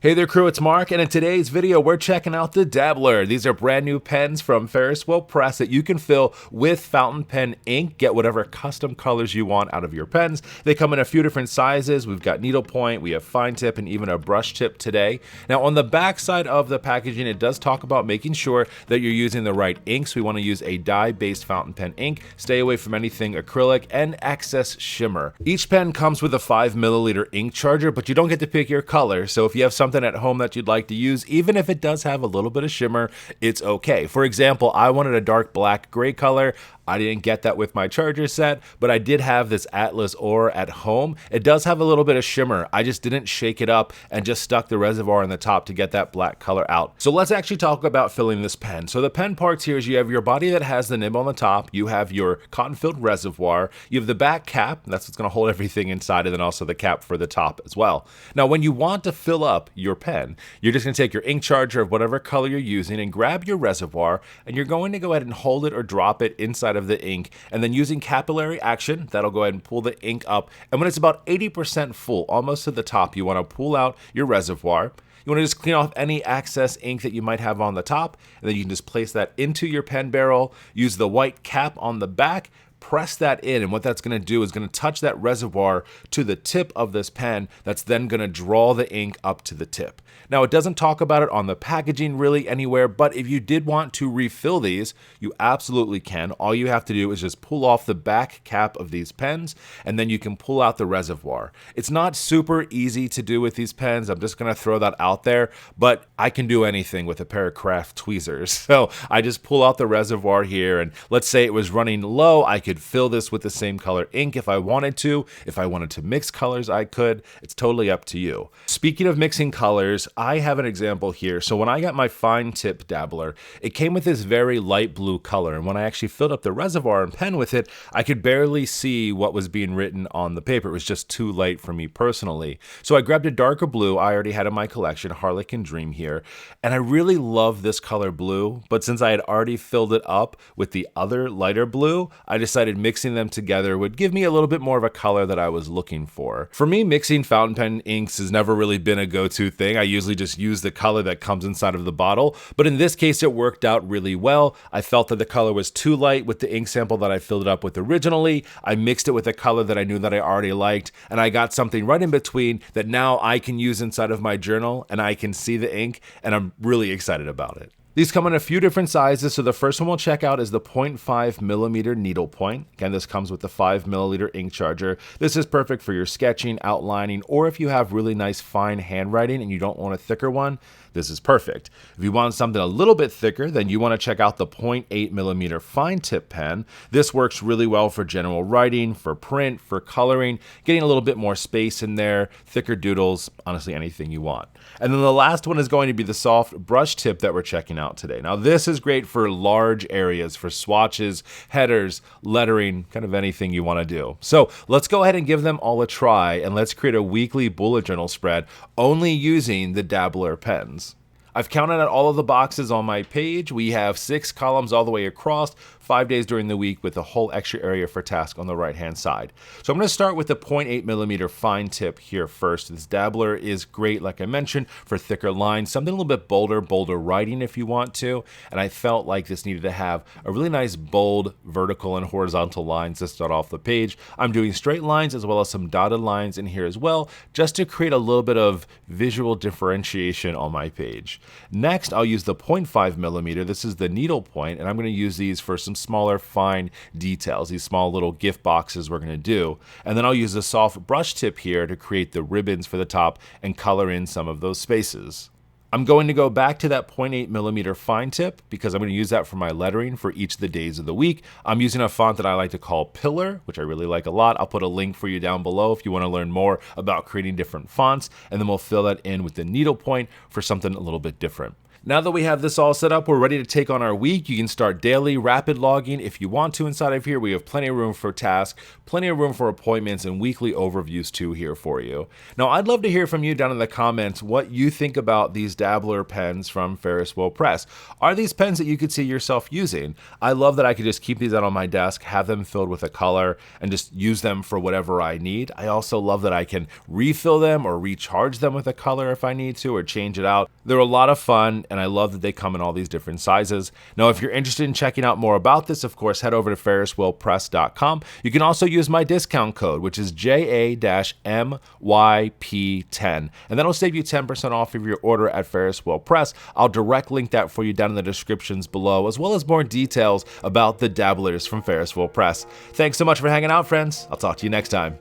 Hey there crew, it's Mark, and in today's video we're checking out the Dabbler. These are brand new pens from Ferris Wheel Press that you can fill with fountain pen ink. Get whatever custom colors you want out of your pens. They come in a few different sizes. We've got needlepoint, we have fine tip, and even a brush tip today. Now on the back side of the packaging, it does talk about making sure that you're using the right inks. We want to use a dye-based fountain pen ink. Stay away from anything acrylic and excess shimmer. Each pen comes with a 5 milliliter ink charger, but you don't get to pick your color. So if you have something at home that you'd like to use, even if it does have a little bit of shimmer, it's okay. For example, I wanted a dark black gray color. I didn't get that with my charger set, but I did have this Atlas ore at home. It does have a little bit of shimmer. I just didn't shake it up and just stuck the reservoir on the top to get that black color out. So let's actually talk about filling this pen. So the pen parts here is you have your body that has the nib on the top, you have your cotton-filled reservoir, you have the back cap, that's what's gonna hold everything inside, and then also the cap for the top as well. Now when you want to fill up your pen, you're just gonna take your ink charger of whatever color you're using and grab your reservoir, and you're going to go ahead and hold it or drop it inside of the ink, and then using capillary action, that'll go ahead and pull the ink up. And when it's about 80% full, almost to the top, you want to pull out your reservoir. You want to just clean off any excess ink that you might have on the top, and then you can just place that into your pen barrel, use the white cap on the back, press that in, and what that's going to do is going to touch that reservoir to the tip of this pen. That's then going to draw the ink up to the tip. Now it doesn't talk about it on the packaging really anywhere, but if you did want to refill these, you absolutely can. All you have to do is just pull off the back cap of these pens, and then you can pull out the reservoir. It's not super easy to do with these pens. I'm just going to throw that out there, but I can do anything with a pair of craft tweezers. So I just pull out the reservoir here, and let's say it was running low, I could fill this with the same color ink if I wanted to. If I wanted to mix colors, I could. It's totally up to you. Speaking of mixing colors, I have an example here. So when I got my fine tip Dabbler, it came with this very light blue color, and when I actually filled up the reservoir and pen with it, I could barely see what was being written on the paper. It was just too light for me personally. So I grabbed a darker blue I already had in my collection, Harlequin Dream here, and I really love this color blue, but since I had already filled it up with the other lighter blue, I decided mixing them together would give me a little bit more of a color that I was looking for. For me, mixing fountain pen inks has never really been a go-to thing. I usually just use the color that comes inside of the bottle, but in this case it worked out really well. I felt that the color was too light with the ink sample that I filled it up with originally. I mixed it with a color that I knew that I already liked, and I got something right in between that now I can use inside of my journal, and I can see the ink, and I'm really excited about it. These come in a few different sizes, so the first one we'll check out is the 0.5 millimeter needlepoint. Again, this comes with the 5 milliliter ink charger. This is perfect for your sketching, outlining, or if you have really nice fine handwriting and you don't want a thicker one, this is perfect. If you want something a little bit thicker, then you want to check out the 0.8 millimeter fine tip pen. This works really well for general writing, for print, for coloring, getting a little bit more space in there, thicker doodles, honestly anything you want. And then the last one is going to be the soft brush tip that we're checking out today. Now this is great for large areas, for swatches, headers, lettering, kind of anything you want to do. So let's go ahead and give them all a try, and let's create a weekly bullet journal spread only using the Dabbler pens. I've counted out all of the boxes on my page. We have 6 columns all the way across, 5 days during the week with a whole extra area for task on the right-hand side. So I'm going to start with the 0.8 millimeter fine tip here first. This Dabbler is great, like I mentioned, for thicker lines, something a little bit bolder writing if you want to. And I felt like this needed to have a really nice bold vertical and horizontal lines to start off the page. I'm doing straight lines as well as some dotted lines in here as well, just to create a little bit of visual differentiation on my page. Next, I'll use the 0.5 millimeter. This is the needlepoint, and I'm going to use these for some smaller fine details, these small little gift boxes we're going to do. And then I'll use the soft brush tip here to create the ribbons for the top and color in some of those spaces. I'm going to go back to that 0.8 millimeter fine tip because I'm going to use that for my lettering for each of the days of the week. I'm using a font that I like to call Pillar, which I really like a lot. I'll put a link for you down below if you want to learn more about creating different fonts, and then we'll fill that in with the needlepoint for something a little bit different. Now that we have this all set up, we're ready to take on our week. You can start daily rapid logging if you want to. Inside of here, we have plenty of room for tasks, plenty of room for appointments, and weekly overviews too here for you. Now, I'd love to hear from you down in the comments what you think about these Dabbler pens from Ferris Wheel Press. Are these pens that you could see yourself using? I love that I could just keep these out on my desk, have them filled with a color, and just use them for whatever I need. I also love that I can refill them or recharge them with a color if I need to, or change it out. They're a lot of fun, and I love that they come in all these different sizes. Now, if you're interested in checking out more about this, of course, head over to ferriswheelpress.com. You can also use my discount code, which is JA-MYP10, and that'll save you 10% off of your order at Ferris Wheel Press. I'll direct link that for you down in the descriptions below, as well as more details about the Dabblers from Ferris Wheel Press. Thanks so much for hanging out, friends. I'll talk to you next time.